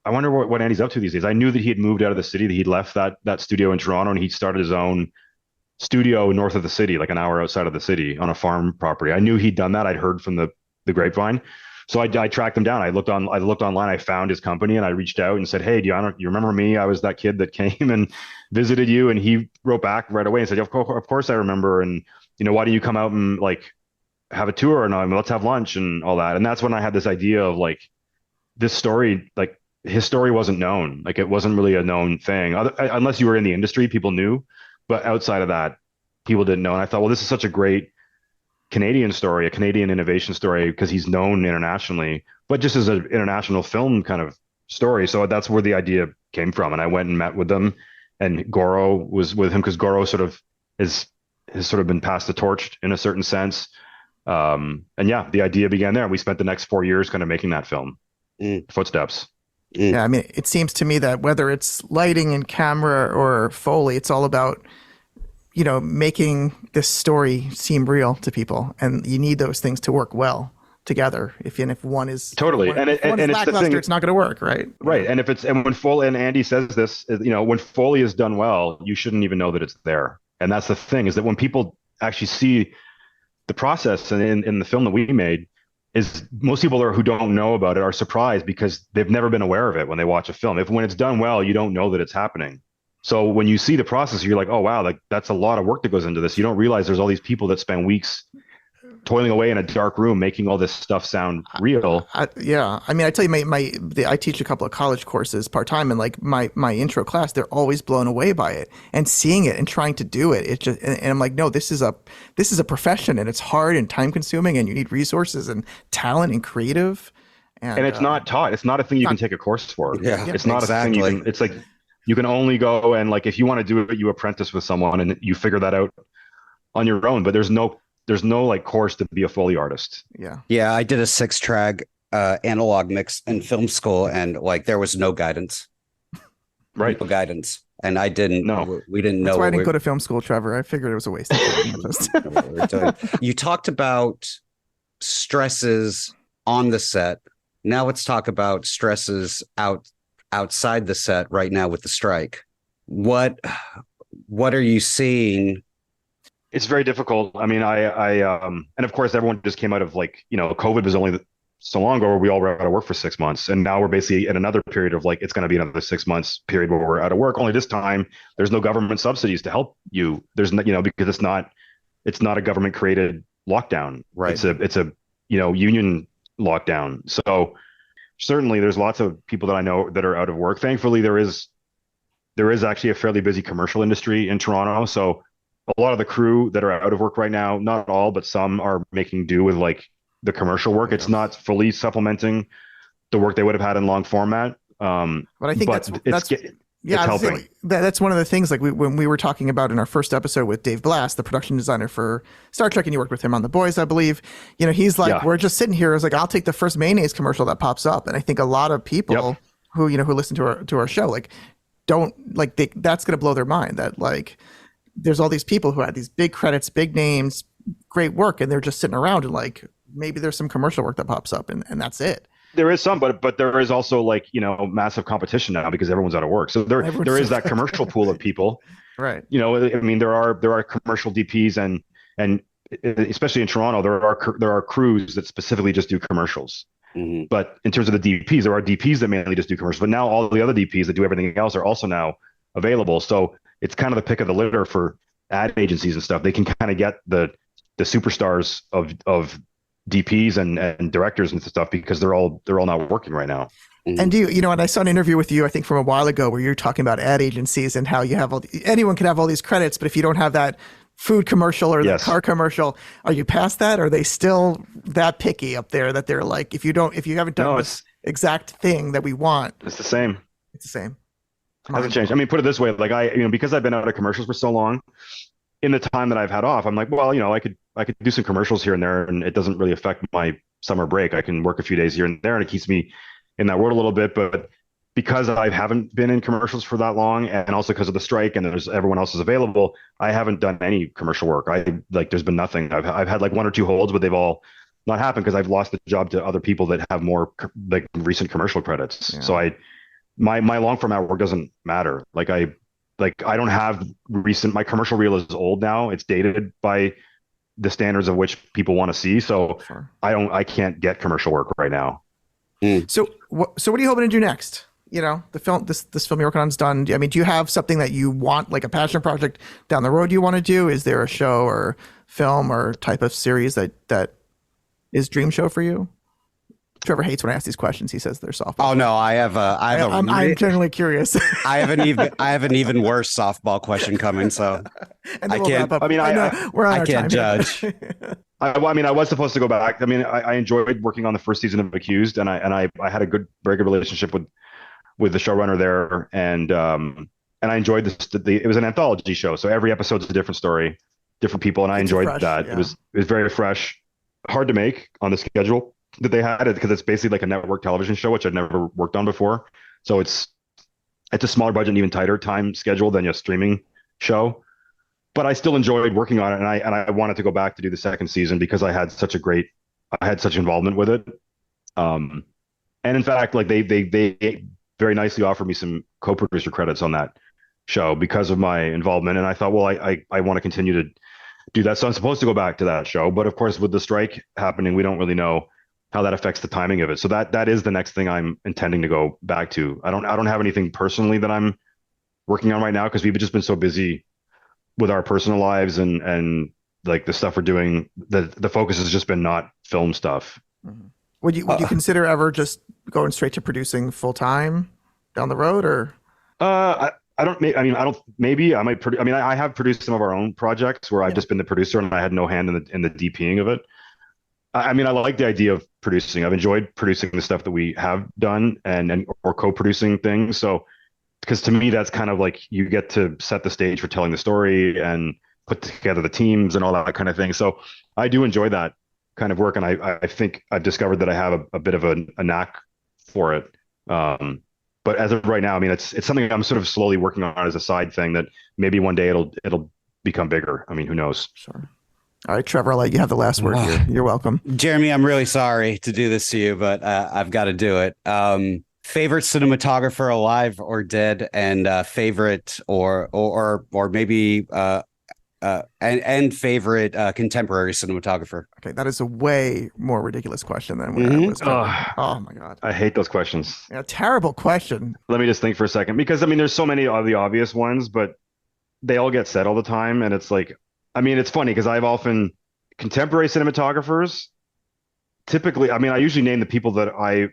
I wonder what Andy's up to these days. I knew that he had moved out of the city, that he'd left that studio in Toronto, and he'd started his own studio north of the city, like an hour outside of the city on a farm property. I knew he'd done that. I'd heard from the grapevine. So I tracked him down. I looked online. I found his company and I reached out and said, "Hey, you remember me? I was that kid that came and visited you." And he wrote back right away and said, of course I remember. And why don't you come out and like have a tour and let's have lunch and all that." And that's when I had this idea of like this story, like his story wasn't known. Like it wasn't really a known thing. Unless you were in the industry, people knew, but outside of that, people didn't know. And I thought, well, this is such a great Canadian story, a Canadian innovation story, because he's known internationally, but just as an international film kind of story. So that's where the idea came from. And I went and met with them, and Goro was with him because Goro sort of has sort of been passed the torch in a certain sense. And yeah, the idea began there. We spent the next 4 years kind of making that film, Footsteps. Yeah, I mean, it seems to me that whether it's lighting and camera or Foley, it's all about, making this story seem real to people. And you need those things to work well together. If one is totally, if one is and it's the thing, it's not going to work, right? Right. And when Foley, and Andy says this, when Foley is done well, you shouldn't even know that it's there. And that's the thing, is that when people actually see the process in the film that we made, is most people who don't know about it are surprised because they've never been aware of it when they watch a film. When it's done well, you don't know that it's happening. So when you see the process, you're like, oh wow, like that's a lot of work that goes into this. You don't realize there's all these people that spend weeks toiling away in a dark room making all this stuff sound real. Yeah, I mean, I tell you, I teach a couple of college courses part time, and like my intro class, they're always blown away by it and seeing it and trying to do it. It just, and I'm like, no, this is a profession, and it's hard and time consuming, and you need resources and talent and creative. And it's not taught. It's not a thing you can take a course for. Yeah, it's not exactly. a thing you can. It's like you can only go and like if you want to do it, you apprentice with someone and you figure that out on your own. But there's no like course to be a Foley artist. Yeah, I did a 6-track analog mix in film school, and like there was no guidance. Right. No guidance. And I didn't know. We didn't know. That's why I didn't go to film school, Trevor. I figured it was a waste of time. You talked about stresses on the set. Now let's talk about stresses outside the set right now with the strike. What are you seeing? It's very difficult. I mean, and of course, everyone just came out of like, COVID was only so long ago where we all were out of work for 6 months. And now we're basically in another period of like, it's going to be another 6 months period where we're out of work. Only this time, there's no government subsidies to help you. There's no, because it's not a government created lockdown. Right. It's a union lockdown. So certainly there's lots of people that I know that are out of work. Thankfully, there is actually a fairly busy commercial industry in Toronto. So a lot of the crew that are out of work right now, not all, but some are making do with like the commercial work. It's not fully supplementing the work they would have had in long format. But I think that's helping. That's one of the things, like when we were talking about in our first episode with Dave Blass, the production designer for Star Trek, and you worked with him on The Boys, I believe. He's like, we're just sitting here. It's like, I'll take the first mayonnaise commercial that pops up. And I think a lot of people who listen to our show, like, don't like that's going to blow their mind that like there's all these people who had these big credits, big names, great work, and they're just sitting around and like maybe there's some commercial work that pops up and that's it. There is some, but there is also like, massive competition now because everyone's out of work. So there is that commercial pool of people. Right. I mean, there are commercial DPs and especially in Toronto, there are crews that specifically just do commercials. Mm-hmm. But in terms of the DPs, there are DPs that mainly just do commercials. But now all the other DPs that do everything else are also now available. So it's kind of the pick of the litter for ad agencies and stuff. They can kind of get the superstars of DPs and directors and stuff because they're all not working right now. And and I saw an interview with you, I think from a while ago, where you're talking about ad agencies and how you have anyone can have all these credits, but if you don't have that food commercial or the car commercial, are you past that? Are they still that picky up there that they're like, if you haven't done this exact thing that we want, it's the same. It's the same. It hasn't changed. I mean, put it this way, like because I've been out of commercials for so long, in the time that I've had off, I'm like, well, I could do some commercials here and there, and it doesn't really affect my summer break. I can work a few days here and there, and it keeps me in that world a little bit. But because I haven't been in commercials for that long, and also because of the strike, and everyone else is available, I haven't done any commercial work. There's been nothing. I've had like 1 or 2 holds, but they've all not happened because I've lost the job to other people that have more like recent commercial credits. Yeah. So my long format work doesn't matter. I don't have recent. My commercial reel is old now. It's dated by the standards of which people want to see. So Sure. I can't get commercial work right now. So what are you hoping to do next? You know, the film, this film you're working on is done. I mean, do you have something that you want, like a passion project down the road you want to do? Is there a show or film or type of series that is dream show for you? Trevor hates when I ask these questions. He says they're softball. Oh no, I'm genuinely curious. I have an even worse softball question coming. So and I can't. I mean, I can't judge. I mean, I was supposed to go back. I mean, I enjoyed working on the first season of Accused, and I had a very good relationship with the showrunner there, and I enjoyed this. It was an anthology show, so every episode's a different story, different people, and I enjoyed that. Yeah. It was very fresh, hard to make on the schedule that they had it because it's basically like a network television show, which I'd never worked on before. So it's a smaller budget and even tighter time schedule than a streaming show. But I still enjoyed working on it, and I wanted to go back to do the second season because I had such involvement with it. And in fact, like they very nicely offered me some co-producer credits on that show because of my involvement. And I thought, well, I want to continue to do that. So I'm supposed to go back to that show. But of course, with the strike happening, we don't really know how that affects the timing of it. So that is the next thing I'm intending to go back to. I don't have anything personally that I'm working on right now because we've just been so busy with our personal lives and like the stuff we're doing. The focus has just been not film stuff. Mm-hmm. Would you consider ever just going straight to producing full time down the road, or? I don't. I mean, I don't. Maybe I might. I mean, I have produced some of our own projects where I've just been the producer and I had no hand in the DPing of it. I mean, I like the idea of producing. I've enjoyed producing the stuff that we have done or co-producing things. So, because to me, that's kind of like you get to set the stage for telling the story and put together the teams and all that kind of thing. So, I do enjoy that kind of work, and I think I've discovered that I have a bit of a knack for it. But as of right now, I mean, it's something I'm sort of slowly working on as a side thing that maybe one day it'll become bigger. I mean, who knows? Sure. All right, Trevor, I'll let you have the last word here. You're welcome. Jeremy, I'm really sorry to do this to you, but I've got to do it. Favorite cinematographer, alive or dead, and favorite or maybe and favorite contemporary cinematographer. Okay, that is a way more ridiculous question than what I was. Oh my God, I hate those questions. Yeah, terrible question. Let me just think for a second, because I mean, there's so many of the obvious ones, but they all get said all the time, and it's like, I mean, it's funny because I've often contemporary cinematographers. Typically, I mean, I usually name the people that I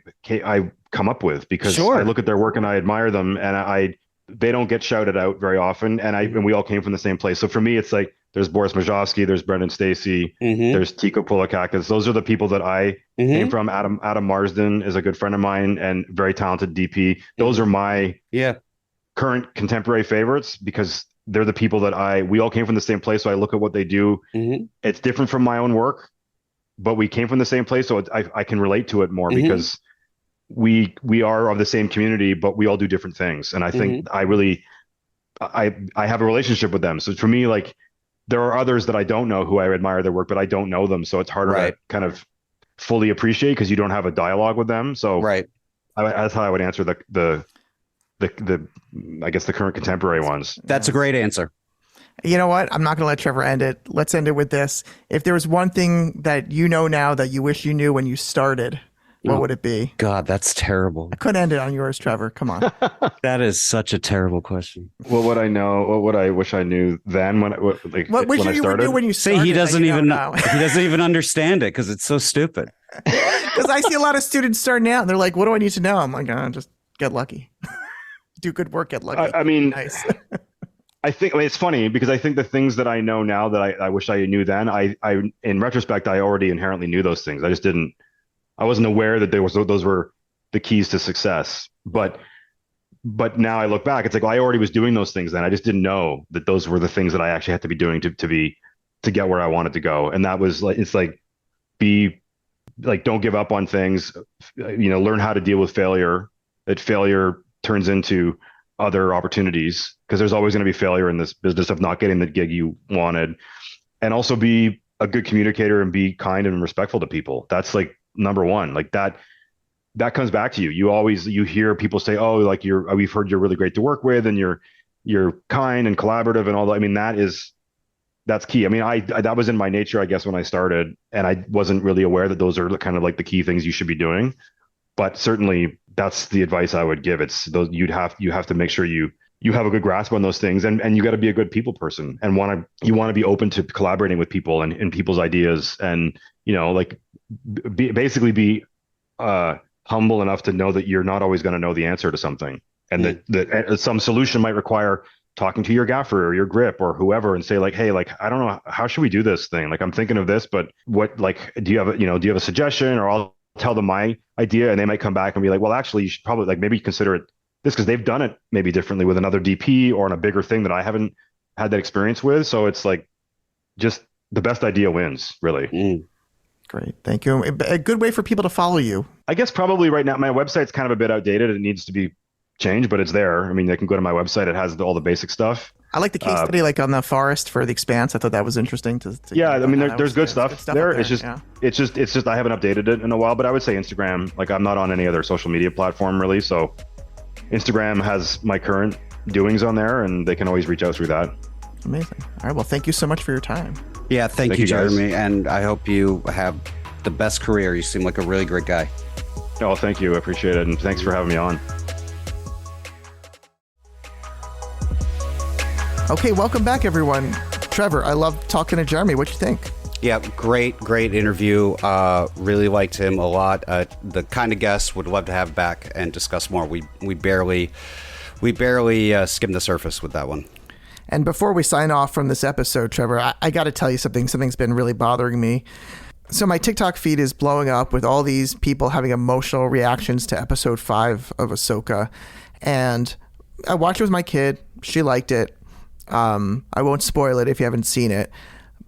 come up with because I look at their work and I admire them, and they don't get shouted out very often, and we all came from the same place. So for me, it's like there's Boris Majovsky, there's Brendan Stacy, there's Tico Poulakakis. Those are the people that I came from. Adam Marsden is a good friend of mine and very talented DP. Those are my current contemporary favorites because they're the people that we all came from the same place. So I look at what they do. It's different from my own work, but we came from the same place. So I can relate to it more because we are of the same community, but we all do different things. And I think I have a relationship with them. So for me, like there are others that I don't know who I admire their work, but I don't know them. So it's harder to kind of fully appreciate because you don't have a dialogue with them. So that's how I would answer the I guess the current contemporary ones. That's a great answer. You know what? I'm not going to let Trevor end it. Let's end it with this. If there was one thing that you know now that you wish you knew when you started, what would it be? God, that's terrible. I couldn't end it on yours, Trevor. Come on. That is such a terrible question. What would I know? What would I wish I knew then when I started? When you say he doesn't even know. He doesn't even understand it because it's so stupid. Because I see a lot of students starting out and they're like, what do I need to know? I'm like, just get lucky. Do good work, get lucky. I mean, nice. I think it's funny because I think the things that I know now that I wish I knew then, I in retrospect, I already inherently knew those things. I wasn't aware that those were the keys to success. But now I look back, it's like, well, I already was doing those things then. I just didn't know that those were the things that I actually had to be doing to get where I wanted to go. And that was like, it's like, don't give up on things, learn how to deal with failure. That failure turns into other opportunities because there's always going to be failure in this business of not getting the gig you wanted. And also be a good communicator and be kind and respectful to people. That's like number one. Like that, that comes back to you. You hear people say, "Oh, like we've heard you're really great to work with, and you're kind and collaborative and all that." I mean, that's key. I mean, that was in my nature, I guess, when I started, and I wasn't really aware that those are kind of like the key things you should be doing. But certainly, that's the advice I would give. It's those you have to make sure you have a good grasp on those things, and you got to be a good people person, and you want to be open to collaborating with people and people's ideas, and like basically be humble enough to know that you're not always going to know the answer to something, and that some solution might require talking to your gaffer or your grip or whoever and say like, hey, like, I don't know, how should we do this thing? Like, I'm thinking of this, but what, like, do you have a suggestion? Or I'll tell them my idea, and they might come back and be like, well, actually, you should probably like maybe consider it this, because they've done it maybe differently with another DP or on a bigger thing that I haven't had that experience with. So it's like, just the best idea wins, really. Great. Thank you. A good way for people to follow you. I guess probably right now, my website's kind of a bit outdated. It needs to be changed, but it's there. I mean, they can go to my website. It has all the basic stuff. I like the case study, like on the forest for the Expanse. I thought that was interesting. Yeah, I mean, there's good stuff there. It's just I haven't updated it in a while. But I would say Instagram. Like, I'm not on any other social media platform really, so Instagram has my current doings on there, and they can always reach out through that. Amazing. All right. Well, thank you so much for your time. Yeah, thank you, Jeremy, and I hope you have the best career. You seem like a really great guy. Oh, thank you. I appreciate it, and thanks for having me on. Okay, welcome back, everyone. Trevor, I love talking to Jeremy. What you think? Yeah, great interview. Really liked him a lot. The kind of guest would love to have back and discuss more. We barely skimmed the surface with that one. And before we sign off from this episode, Trevor, I got to tell you something. Something's been really bothering me. So my TikTok feed is blowing up with all these people having emotional reactions to episode 5 of Ahsoka. And I watched it with my kid. She liked it. I won't spoil it if you haven't seen it.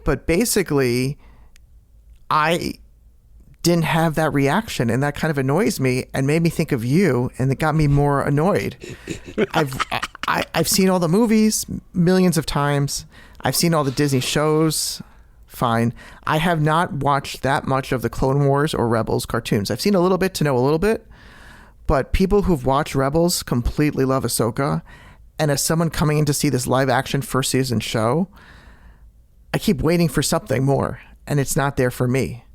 But basically, I didn't have that reaction, and that kind of annoys me and made me think of you, and it got me more annoyed. I've seen all the movies millions of times. I've seen all the Disney shows. Fine. I have not watched that much of the Clone Wars or Rebels cartoons. I've seen a little bit to know a little bit, but people who've watched Rebels completely love Ahsoka. And as someone coming in to see this live action first season show, I keep waiting for something more, and it's not there for me.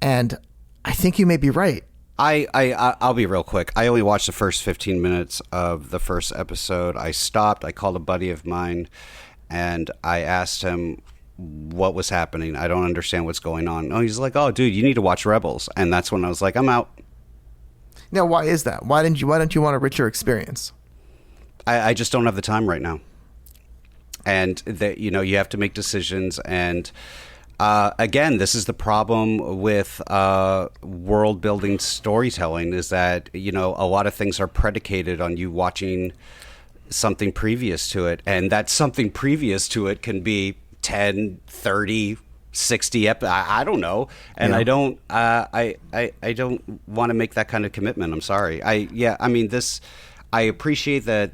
And I think you may be right. I'll be real quick. I only watched the first 15 minutes of the first episode. I stopped. I called a buddy of mine, and I asked him what was happening. I don't understand what's going on. Oh, he's like, oh, dude, you need to watch Rebels. And that's when I was like, I'm out. Now, why is that? Why don't you want a richer experience? I just don't have the time right now. And that, you have to make decisions. And again, this is the problem with world building storytelling, is that, a lot of things are predicated on you watching something previous to it. And that something previous to it can be 10, 30, 60 I don't know. And yeah. I don't want to make that kind of commitment. I'm sorry. I appreciate that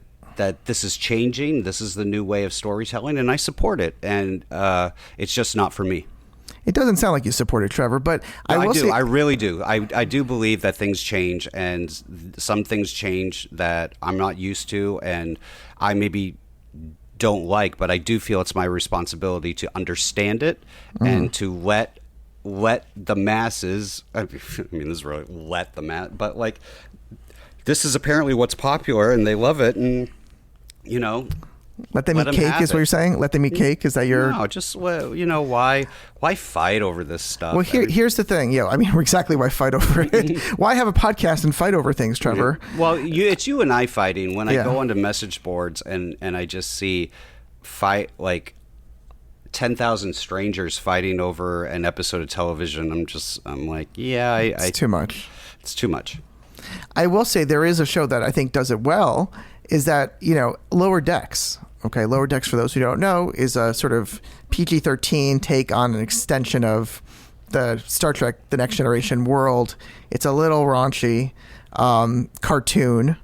this is changing. This is the new way of storytelling, and I support it. And it's just not for me. It doesn't sound like you support it, Trevor, but no, I really do. I do believe that things change, and some things change that I'm not used to, and I maybe don't like, but I do feel it's my responsibility to understand it and to let the masses. I mean, this is really let the mass, but like, this is apparently what's popular, and they love it, and let them eat cake is what you're saying. Let them eat cake. Is that your? No, just why fight over this stuff? Well, here's the thing. Exactly why fight over it. Why have a podcast and fight over things, Trevor? Well, it's you and I fighting. When I go onto message boards and I just see fight like 10,000 strangers fighting over an episode of television, I'm like, yeah, it's too much. It's too much. I will say there is a show that I think does it well. Is that, Lower Decks. Okay, Lower Decks, for those who don't know, is a sort of PG-13 take on an extension of the Star Trek The Next Generation world. It's a little raunchy cartoon.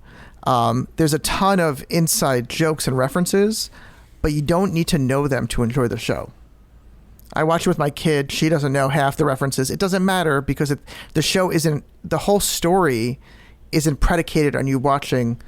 There's a ton of inside jokes and references, but you don't need to know them to enjoy the show. I watch it with my kid. She doesn't know half the references. It doesn't matter because the show isn't, the whole story isn't predicated on you watching